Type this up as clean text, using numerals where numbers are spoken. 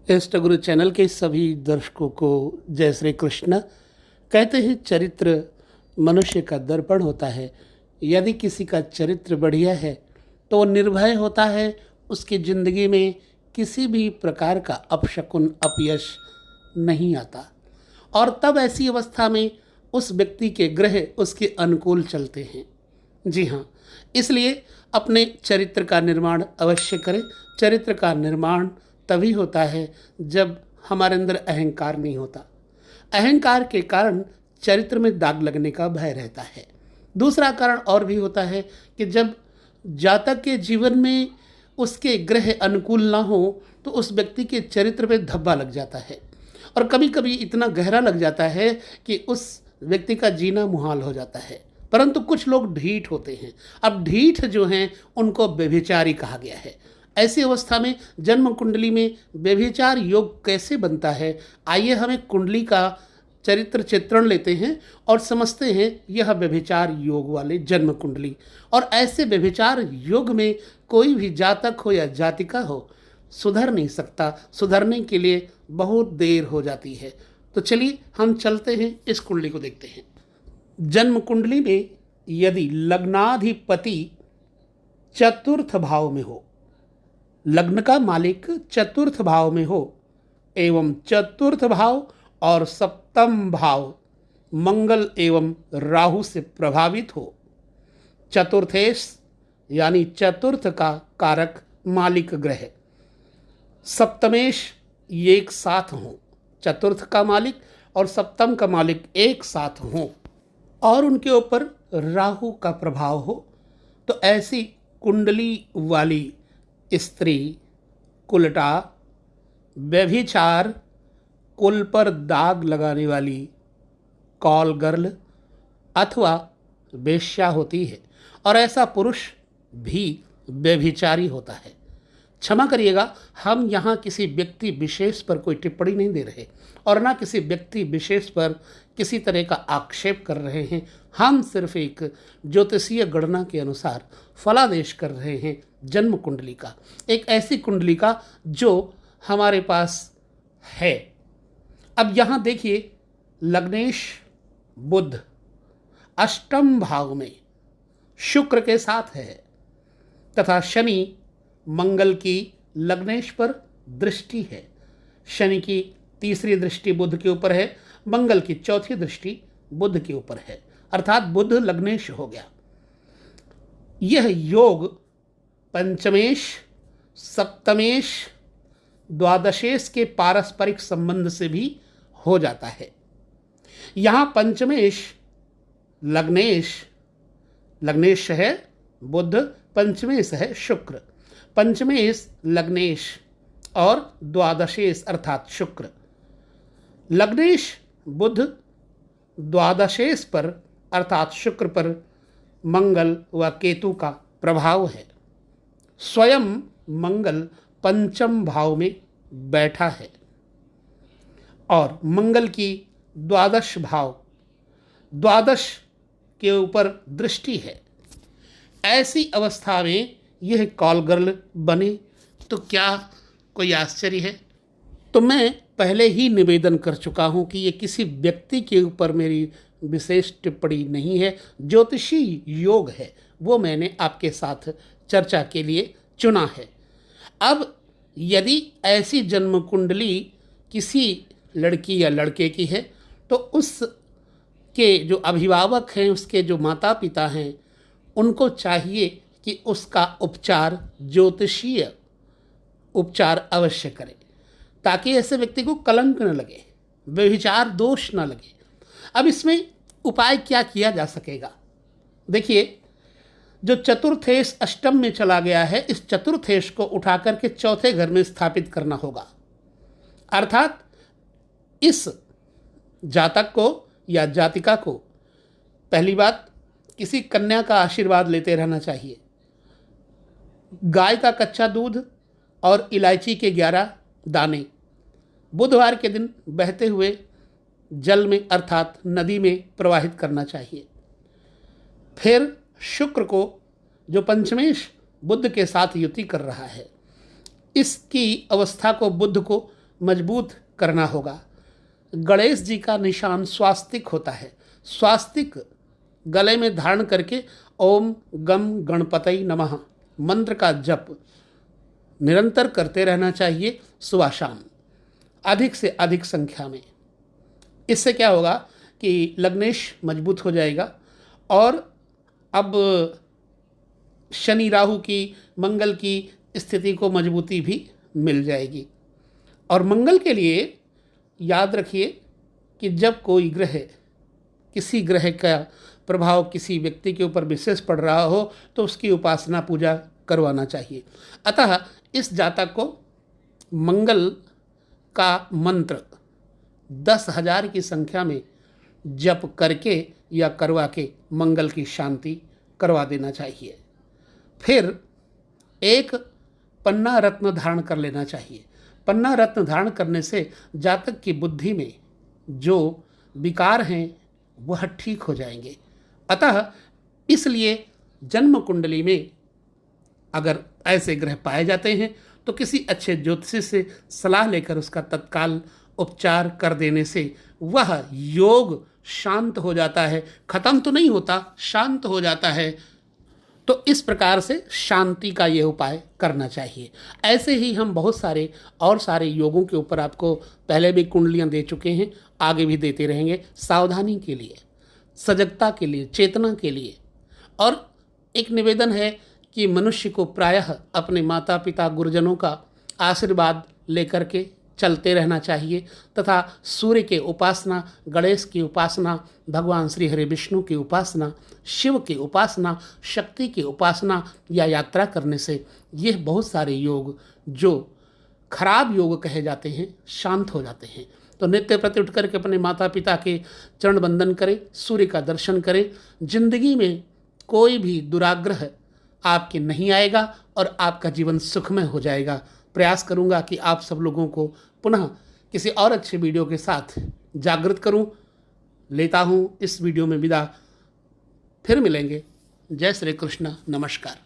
इष्ट गुरु चैनल के सभी दर्शकों को जय श्री कृष्ण। कहते हैं चरित्र मनुष्य का दर्पण होता है। यदि किसी का चरित्र बढ़िया है तो वो निर्भय होता है, उसकी ज़िंदगी में किसी भी प्रकार का अपशकुन अपयश नहीं आता। और तब ऐसी अवस्था में उस व्यक्ति के ग्रह उसके अनुकूल चलते हैं। जी हाँ, इसलिए अपने चरित्र का निर्माण अवश्य करें। चरित्र का निर्माण तभी होता है जब हमारे अंदर अहंकार नहीं होता। अहंकार के कारण चरित्र में दाग लगने का भय रहता है। दूसरा कारण और भी होता है कि जब जातक के जीवन में उसके ग्रह अनुकूल ना हो तो उस व्यक्ति के चरित्र पे धब्बा लग जाता है, और कभी कभी इतना गहरा लग जाता है कि उस व्यक्ति का जीना मुहाल हो जाता है। परंतु कुछ लोग ढीठ होते हैं। अब ढीठ जो हैं उनको व्यभिचारी कहा गया है। ऐसी अवस्था में जन्म कुंडली में व्यभिचार योग कैसे बनता है, आइए हम एक कुंडली का चरित्र चित्रण लेते हैं और समझते हैं यह व्यभिचार योग वाले जन्म कुंडली। और ऐसे व्यभिचार योग में कोई भी जातक हो या जातिका हो सुधर नहीं सकता। सुधरने के लिए बहुत देर हो जाती है। तो चलिए हम चलते हैं, इस कुंडली को देखते हैं। जन्म कुंडली में यदि लग्नाधिपति चतुर्थ भाव में हो, लग्न का मालिक चतुर्थ भाव में हो एवं चतुर्थ भाव और सप्तम भाव मंगल एवं राहु से प्रभावित हो, चतुर्थेश यानी चतुर्थ का कारक मालिक ग्रह सप्तमेश ये एक साथ हो, चतुर्थ का मालिक और सप्तम का मालिक एक साथ हो और उनके ऊपर राहु का प्रभाव हो, तो ऐसी कुंडली वाली स्त्री कुलटा, व्यभिचार, कुल पर दाग लगाने वाली कॉल गर्ल अथवा वेश्या होती है। और ऐसा पुरुष भी व्यभिचारी होता है। क्षमा करिएगा, हम यहाँ किसी व्यक्ति विशेष पर कोई टिप्पणी नहीं दे रहे और ना किसी व्यक्ति विशेष पर किसी तरह का आक्षेप कर रहे हैं। हम सिर्फ एक ज्योतिषीय गणना के अनुसार फलादेश कर रहे हैं जन्म कुंडली का, एक ऐसी कुंडली का जो हमारे पास है। अब यहाँ देखिए, लग्नेश बुध अष्टम भाव में शुक्र के साथ है तथा शनि मंगल की लग्नेश पर दृष्टि है। शनि की तीसरी दृष्टि बुध के ऊपर है, मंगल की चौथी दृष्टि बुध के ऊपर है, अर्थात बुध लग्नेश हो गया। यह योग पंचमेश, सप्तमेश, द्वादशेश के पारस्परिक संबंध से भी हो जाता है। यहाँ पंचमेश लग्नेश, लग्नेश है बुध, पंचमेश है शुक्र। पंचमेश लग्नेश और द्वादशेश अर्थात शुक्र। लग्नेश बुध, द्वादशेश पर अर्थात शुक्र पर मंगल व केतु का प्रभाव है। स्वयं मंगल पंचम भाव में बैठा है और मंगल की द्वादश भाव, द्वादश के ऊपर दृष्टि है। ऐसी अवस्था में यह कॉल गर्ल बने तो क्या कोई आश्चर्य है? तो मैं पहले ही निवेदन कर चुका हूं कि ये किसी व्यक्ति के ऊपर मेरी विशेष टिप्पणी नहीं है, ज्योतिषी योग है, वो मैंने आपके साथ चर्चा के लिए चुना है। अब यदि ऐसी जन्म कुंडली किसी लड़की या लड़के की है तो उसके जो अभिभावक हैं, उसके जो माता पिता हैं, उनको चाहिए कि उसका उपचार, ज्योतिषीय उपचार अवश्य करें ताकि ऐसे व्यक्ति को कलंक न लगे, व्यभिचार दोष न लगे। अब इसमें उपाय क्या किया जा सकेगा? देखिए, जो चतुर्थेश अष्टम में चला गया है, इस चतुर्थेश को उठा करके चौथे घर में स्थापित करना होगा। अर्थात इस जातक को या जातिका को पहली बात किसी कन्या का आशीर्वाद लेते रहना चाहिए। गाय का कच्चा दूध और इलायची के 11 दाने बुधवार के दिन बहते हुए जल में अर्थात नदी में प्रवाहित करना चाहिए। फिर शुक्र को, जो पंचमेश बुध के साथ युति कर रहा है, इसकी अवस्था को बुध को मजबूत करना होगा। गणेश जी का निशान स्वास्तिक होता है। स्वास्तिक गले में धारण करके ओम गम गणपतये नमः मंत्र का जप निरंतर करते रहना चाहिए, सुबह शाम, अधिक से अधिक संख्या में। इससे क्या होगा कि लग्नेश मजबूत हो जाएगा और अब शनि राहु की, मंगल की स्थिति को मजबूती भी मिल जाएगी। और मंगल के लिए याद रखिए कि जब कोई ग्रह, किसी ग्रह का प्रभाव किसी व्यक्ति के ऊपर विशेष पड़ रहा हो तो उसकी उपासना पूजा करवाना चाहिए। अतः इस जातक को मंगल का मंत्र 10,000 की संख्या में जप करके या करवा के मंगल की शांति करवा देना चाहिए। फिर एक पन्ना रत्न धारण कर लेना चाहिए। पन्ना रत्न धारण करने से जातक की बुद्धि में जो विकार हैं वह ठीक हो जाएंगे। अतः इसलिए जन्म कुंडली में अगर ऐसे ग्रह पाए जाते हैं तो किसी अच्छे ज्योतिषी से सलाह लेकर उसका तत्काल उपचार कर देने से वह योग शांत हो जाता है। खत्म तो नहीं होता, शांत हो जाता है। तो इस प्रकार से शांति का ये उपाय करना चाहिए। ऐसे ही हम बहुत सारे और सारे योगों के ऊपर आपको पहले भी कुंडलियां दे चुके हैं, आगे भी देते रहेंगे, सावधानी के लिए, सजगता के लिए, चेतना के लिए। और एक निवेदन है कि मनुष्य को प्रायः अपने माता पिता गुरुजनों का आशीर्वाद लेकर के चलते रहना चाहिए तथा सूर्य के उपासना, गणेश की उपासना, भगवान श्री हरि विष्णु की उपासना, शिव की उपासना, शक्ति की उपासना या यात्रा करने से ये बहुत सारे योग जो खराब योग कहे जाते हैं शांत हो जाते हैं। तो नित्य प्रति उठ करके अपने माता पिता के चरण बंदन करें, सूर्य का दर्शन करें। जिंदगी में कोई भी दुराग्रह आपके नहीं आएगा और आपका जीवन सुखमय हो जाएगा। प्रयास करूंगा कि आप सब लोगों को पुनः किसी और अच्छे वीडियो के साथ जागृत करूं। लेता हूं इस वीडियो में विदा, फिर मिलेंगे। जय श्री कृष्ण, नमस्कार।